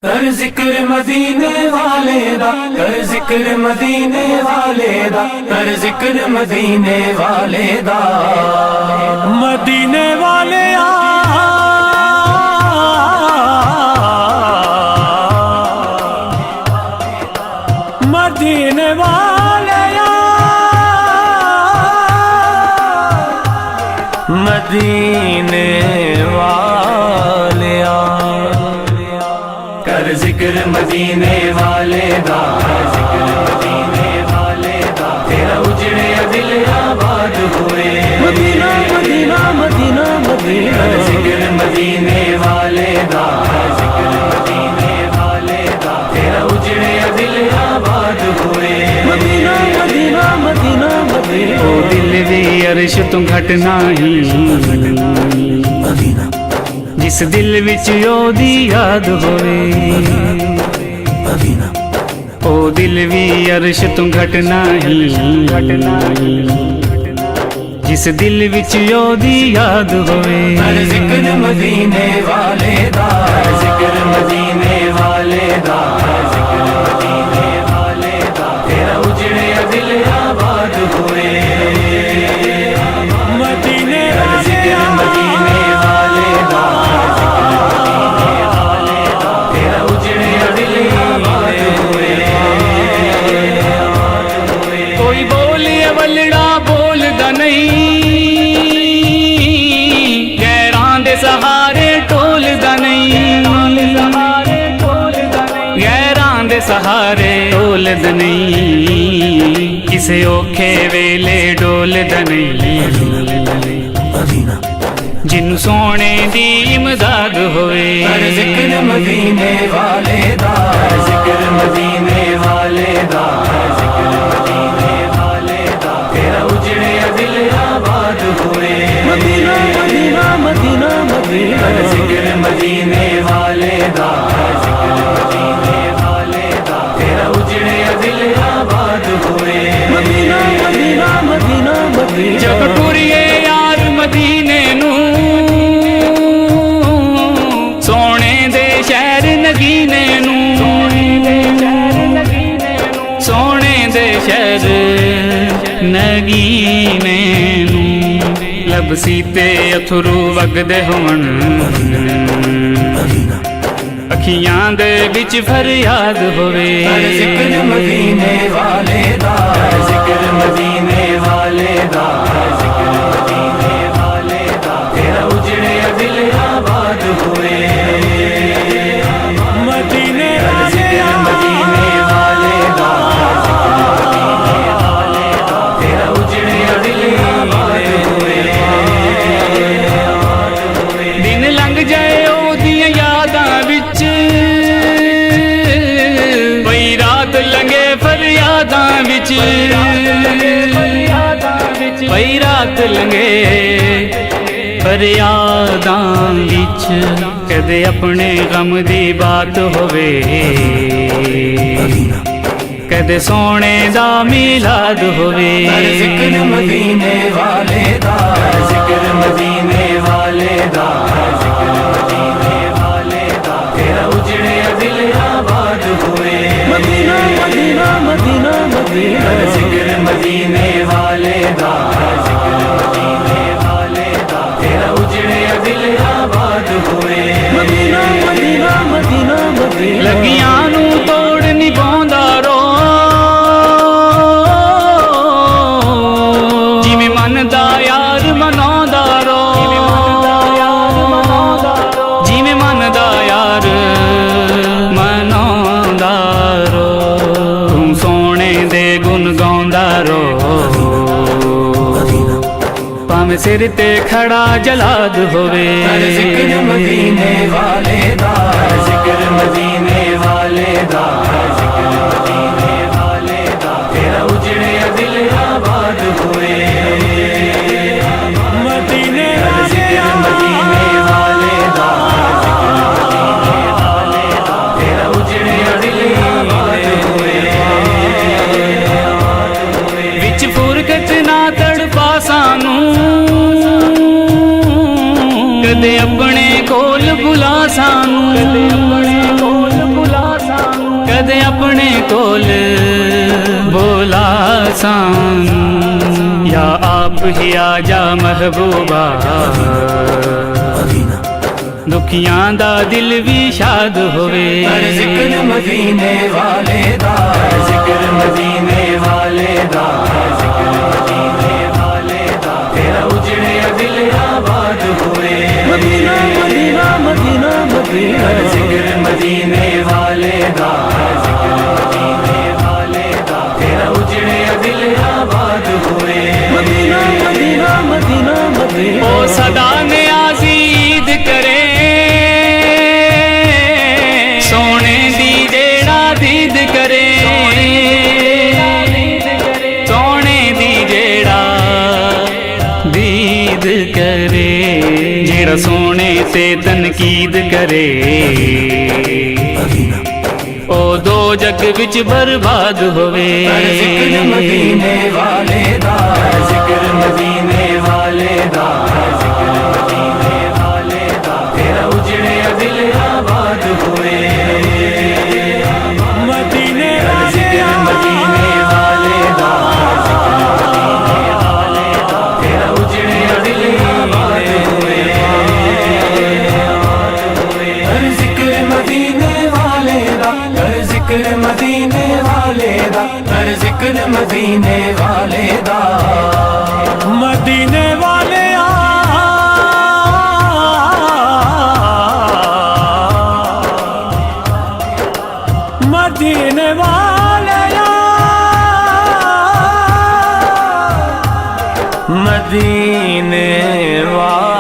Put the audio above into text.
کر ذکر مدینے والے دا، کر ذکر مدینے والے دا، کر ذکر مدینے والے دا، مدینے والے مدینے والے مدینے والے کر ذکر مدینے والے دا، ذکر مدینے والے دا، تیرا اجڑے دل آباد ہوئے، مدینہ مدینہ مدینہ مدینہ، کر ذکر مدینے والے دا، ذکر مدینے والے دا، تیرا اجڑے دل آباد ہوئے، مدینہ مدینہ مدینہ مدینہ، او دل دی عرش تو گھٹنا ہی مدینہ، جس دل وچ دی یاد ہوئے، مدینہ، او دل وی عرش تو گھٹنا ہی جس دل وچ دی یاد ہوئے، کر ذکر مدینے والے دا، ذکر مدینے والے دا، ذکر مدینے والے دا، تیرا اجڑے دل آباد ہوئے، مدینے ذکر مدینے والے دا، تیرا اجڑے دل آباد ہوئے، کوئی بولے ولڑا بولدا نہیں، غیراں دے سہارے ٹولدا نہیں، غیراں دے سہارے ٹولدا نہیں، کسے اوکھے ویلے ڈولدا نہیں، مدینہ، جنوں سونے دی امداد ہوئے، کر ذکر مدینے والے دا، ذکر مدینے والے دا، ذکر مدینے والے دا، تیرا اجڑے دل آباد ہوئے، مدینہ مدینہ مدینہ مدینہ، کر ذکر مدینے والے دا، ذکر مدینے والے دا، تیرا اجڑے دل آباد ہوئے، مدینہ مدینہ مدینہ مدینہ، جب ٹریے یار مدینے نوں، سونے دے شہر نگینے نوں، سونے دے شہر نگینے نوں، لب سیتے اتھرو وگدے ہون، اکھیاں دے وچ فریاد ہوئے، کر ذکر مدینے والے دا، ذکر مدینے والے دا، ذکر مدینے والے دا، تیرا اجڑے دل آباد ہوئے، مدینے ذکر مدینے والے دا، ذکر مدینے والے دا، تیرا اجڑے دل آباد ہوئے، دن لنگ جائے او دیاں یاداں وچ، وہی رات لنگے فریاداں وچ، وہی رات لنگے فریاداں وچ، کدے اپنے غم دی بات ہوئے، کدے سونے دا میلاد ہوئے، کر ذکر مدینے والے دا، ذکر مدینے والے دا، ذکر مدینے والے دا، تیرا اجڑے دل آباد ہوئے، مدینہ مدینہ مدینہ مدینہ، کر ذکر مدینے والے دا، ذکر مدینے والے دا، تیرا اجڑے دل آباد ہوئے، مدینہ مدینہ مدینہ مدینہ، لگیاں نوں توڑ نہیں پاوندا رو، جویں من دا یار مناوندا رو، جویں من دا یار مناوندا رو، توں سونے دے گن گاوندا رو، پاویں سر تے کھڑا جلاد ہوئے، کر ذکر مدینے والے دا، ذکر مدینے والے دا، ذکر مدینے والے دا، تیرا اجڑے دل آباد ہوئے، مدینے ذکر مدینے والے دا، ذکر مدینے والے دا، تیرا اجڑے دل آباد ہوئے، وچ فرقت نہ تڑپا سانوں، کدے اپنے کول بلا سانوں، اپنے کول بولا سان یا آپ ہی آجا محبوبہ دکھیاں دا دل بھی شاد ہوئے ہر ذکر مدینے والے دا ذکر مدینے والے دا ذکر مدینے والے دا تیرا اجڑے دل آباد ہوئے مدینہ مدینہ مدینہ مدینہ ذکر مدینے والے دا ذکر مدینے والے دا تیرا اجڑے دل آباد ہوئے مدینہ مدینہ مدینہ مدینہ او صدا نے آزید کرے سونے دی جیڑا دید کرے سونے دی جیڑا دید کرے جیڑا سونے سے تنقید کرے او دو جگ وچ برباد ہوئے ذکر مدینے والے دا ذکر مدینے والے دا ذکر مدینے والے دا تیرا اجڑے دل آباد ہوئے مدینے ذکر مدینے والے دا ذکر مدینے والے دا تیرا اجڑے دل آباد ہوئے ہر ذکر مدینے والے دا ہر ذکر مدینے والے دا ہر ذکر مدینے والے دا مدینے والے مدینے والے مدینے والے